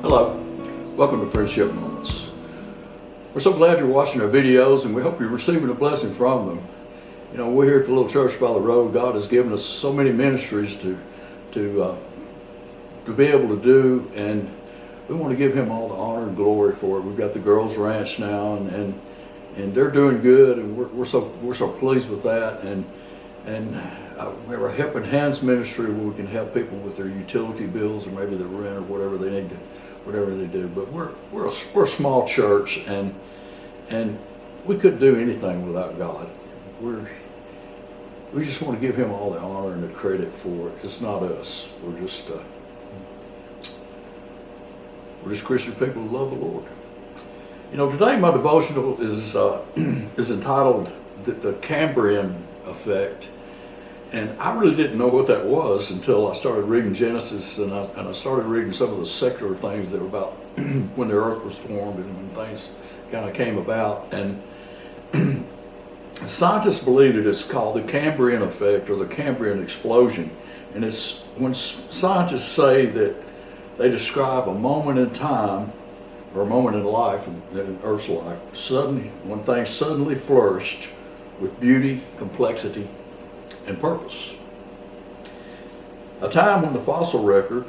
Hello, welcome to Friendship Moments. We're so glad you're watching our videos and we hope you're receiving a blessing from them. You know, we're here at the little church by the road. God has given us so many ministries to be able to do, and we want to give Him all the honor and glory for it. We've got the Girls Ranch now, and they're doing good, and we're so pleased with that. And we have our Help and Hands ministry where we can help people with their utility bills or maybe their rent or whatever they need to, whatever they do. But we're a small church, and we couldn't do anything without God. We just want to give Him all the honor and the credit for it. It's not us. We're just Christian people who love the Lord. You know, today my devotional is entitled "The Cambrian Effect." And I really didn't know what that was until I started reading Genesis, and I started reading some of the secular things that were about when the earth was formed and when things kind of came about. And scientists believe that it's called the Cambrian effect or the Cambrian explosion. And it's when scientists say that they describe a moment in time or a moment in life, in Earth's life, when things suddenly flourished with beauty, complexity, and purpose. A time when the fossil record,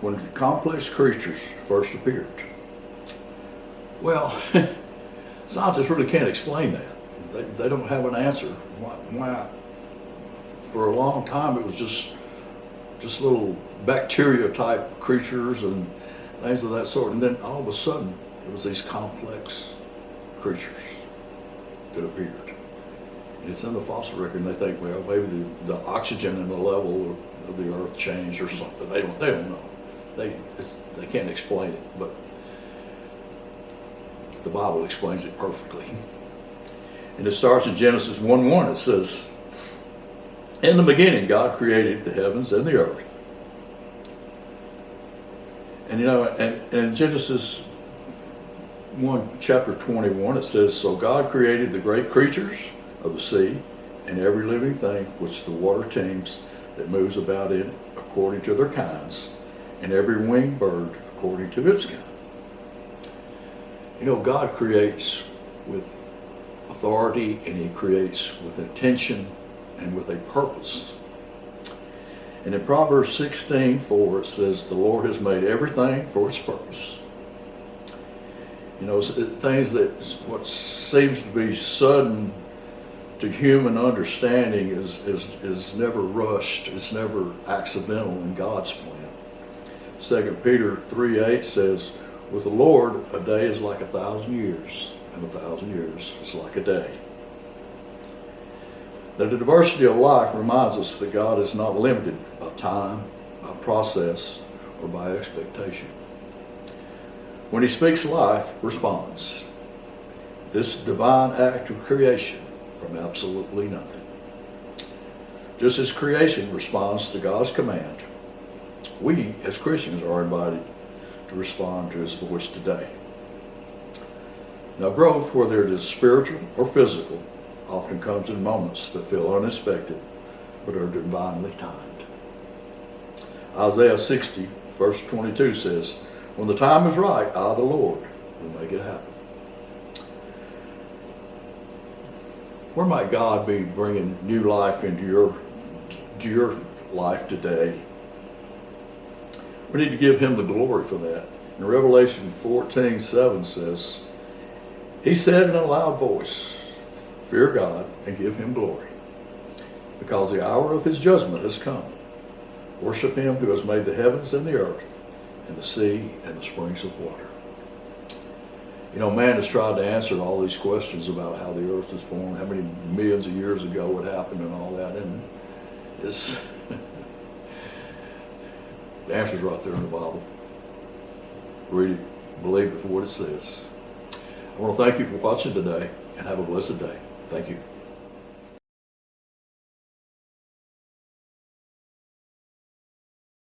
when complex creatures first appeared. Well, scientists really can't explain that. They don't have an answer. Why? For a long time it was just little bacteria type creatures and things of that sort, and then all of a sudden it was these complex creatures that appeared. It's in the fossil record, and they think, well, maybe the oxygen in the level of the earth changed or something. They don't know. They can't explain it, but the Bible explains it perfectly. And it starts in Genesis 1:1. It says, "In the beginning, God created the heavens and the earth." And you know, and in Genesis 1, chapter 21, it says, "So God created the great creatures of the sea, and every living thing which the water teems that moves about in it according to their kinds, and every winged bird according to its kind." You know, God creates with authority, and He creates with intention and with a purpose. And in Proverbs 16:4 it says, "The Lord has made everything for its purpose." You know, things that what seems to be sudden to human understanding is never rushed. It's never accidental in God's plan. 2 Peter 3:8 says, "With the Lord, a day is like 1,000 years, and 1,000 years is like a day." Now, the diversity of life reminds us that God is not limited by time, by process, or by expectation. When He speaks, life responds. This divine act of creation from absolutely nothing. Just as creation responds to God's command, we as Christians are invited to respond to His voice today. Now, growth, whether it is spiritual or physical, often comes in moments that feel unexpected but are divinely timed. Isaiah 60 verse 22 says, "When the time is right, I, the Lord, will make it happen." Where might God be bringing new life into your life today? We need to give Him the glory for that. In Revelation 14:7 says, "He said in a loud voice, 'Fear God and give Him glory, because the hour of His judgment has come. Worship Him who has made the heavens and the earth and the sea and the springs of water.'" You know, man has tried to answer all these questions about how the earth was formed, how many millions of years ago it happened and all that, and it's the answer's right there in the Bible. Read it, believe it for what it says. I want to thank you for watching today, and have a blessed day. Thank you.